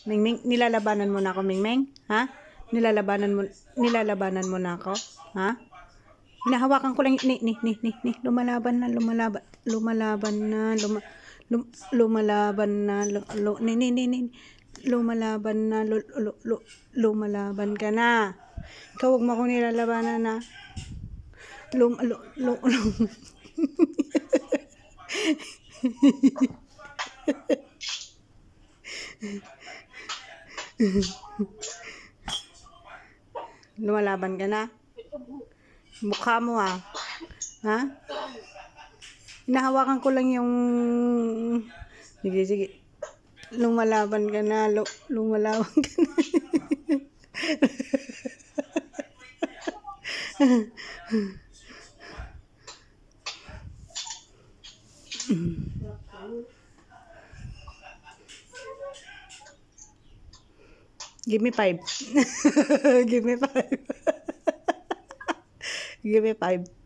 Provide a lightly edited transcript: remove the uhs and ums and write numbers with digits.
Mingming, nilalabanan mo na ako, Mingming? Ha? Nilalabanan mo na ako? Ha? Hinahawakan ko lang, lumalaban na, lumalaban na, lumalaban na, lumalaban na, lumalaban ka na. Ikaw, huwag mo akong nilalabanan na. Lumalaban ka na. Mukha mo ha. Hinahawakan ko lang yung... Sige. Lumalaban ka na. Lumalaban ka na. Give me 5. Give me 5. Give me 5.